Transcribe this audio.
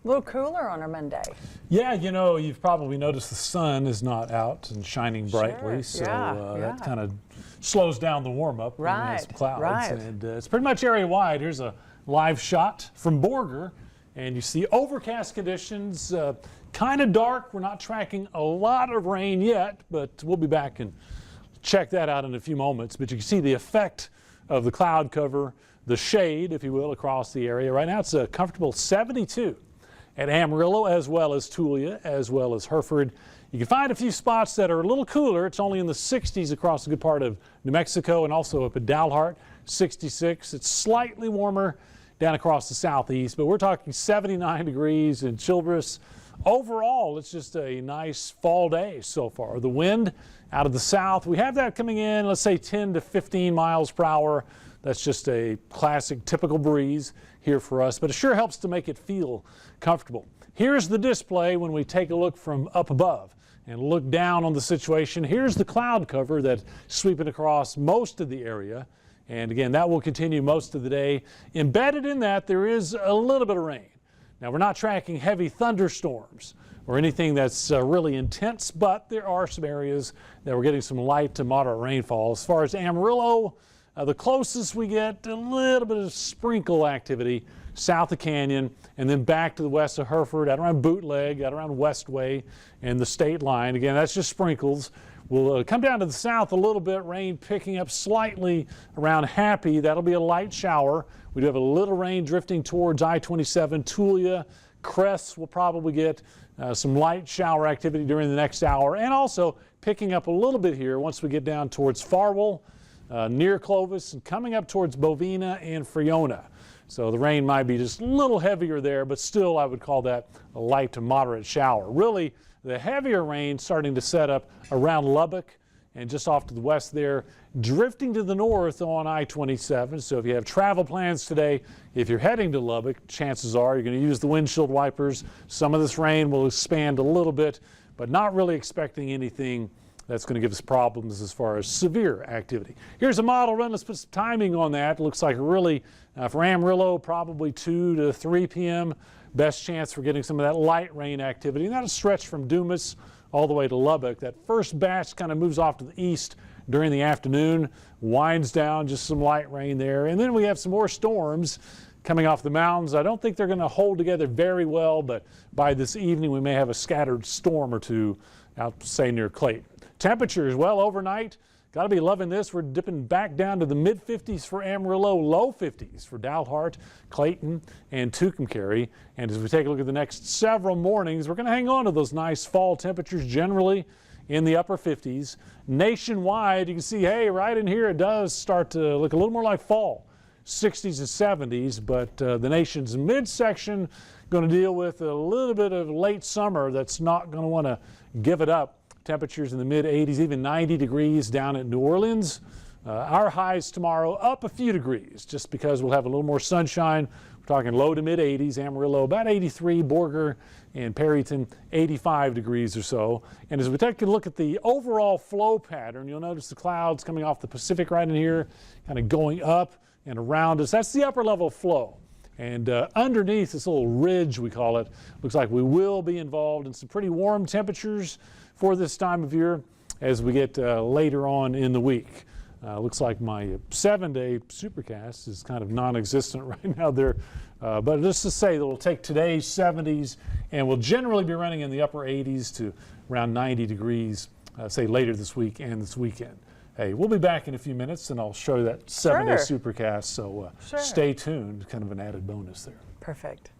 A little cooler on our Monday. Yeah, you know, you've probably noticed the sun is not out and shining brightly, so that kind of slows down the warm-up. Right, some clouds, right. and it's pretty much area-wide. Here's a live shot from Borger, and you see overcast conditions, kind of dark. We're not tracking a lot of rain yet, but we'll be back and check that out in a few moments. But you can see the effect of the cloud cover, the shade, if you will, across the area. Right now it's a comfortable 72 at Amarillo, as well as Tulia, as well as Hereford. You can find a few spots that are a little cooler. It's only in the 60s across a good part of New Mexico and also up at Dalhart, 66. It's slightly warmer down across the southeast, but we're talking 79 degrees in Childress. Overall, it's just a nice fall day so far. The wind out of the south, we have that coming in, let's say 10 to 15 miles per hour. That's just a classic, typical breeze here for us, but it sure helps to make it feel comfortable. Here's the display when we take a look from up above and look down on the situation. Here's the cloud cover that's sweeping across most of the area. And again, that will continue most of the day. Embedded in that, there is a little bit of rain. Now, we're not tracking heavy thunderstorms or anything that's really intense, but there are some areas that we're getting some light to moderate rainfall. As far as Amarillo, the closest we get, a little bit of sprinkle activity south of Canyon, and then back to the west of Hereford, out around Bootleg, out around Westway, and the state line. Again, that's just sprinkles. We'll come down to the south a little bit, rain picking up slightly around Happy. That'll be a light shower. We do have a little rain drifting towards I-27, Tulia. Crest will probably get some light shower activity during the next hour, and also picking up a little bit here once we get down towards Farwell, near Clovis, and coming up towards Bovina and Friona. So the rain might be just a little heavier there, but still I would call that a light to moderate shower. Really, the heavier rain starting to set up around Lubbock and just off to the west there, drifting to the north on I-27. So if you have travel plans today, if you're heading to Lubbock, chances are you're going to use the windshield wipers. Some of this rain will expand a little bit, but not really expecting anything that's going to give us problems as far as severe activity. Here's a model run. Let's put some timing on that. It looks like really for Amarillo, probably 2 to 3 p.m. Best chance for getting some of that light rain activity. And that'll stretch from Dumas all the way to Lubbock. That first batch kind of moves off to the east during the afternoon, winds down, just some light rain there. And then we have some more storms coming off the mountains. I don't think they're going to hold together very well, but by this evening we may have a scattered storm or two out, say, near Clayton. Temperatures, well, overnight, got to be loving this. We're dipping back down to the mid-50s for Amarillo, low 50s for Dalhart, Clayton, and Tucumcari. And as we take a look at the next several mornings, we're going to hang on to those nice fall temperatures, generally in the upper 50s. Nationwide, you can see, hey, right in here it does start to look a little more like fall, 60s and 70s, but the nation's midsection going to deal with a little bit of late summer that's not going to want to give it up. Temperatures in the mid-80s, even 90 degrees down at New Orleans. Our highs tomorrow up a few degrees just because we'll have a little more sunshine. We're talking low to mid-80s. Amarillo about 83, Borger and Perryton 85 degrees or so. And as we take a look at the overall flow pattern, you'll notice the clouds coming off the Pacific right in here, kind of going up and around us. That's the upper level flow. And underneath this little ridge, we call it, looks like we will be involved in some pretty warm temperatures for this time of year as we get later on in the week. Looks like my 7-day supercast is kind of non-existent right now there. But just to say that we'll take today's 70s and we'll generally be running in the upper 80s to around 90 degrees, say later this week and this weekend. Hey, we'll be back in a few minutes and I'll show you that 7-day supercast. So stay tuned, kind of an added bonus there. Perfect.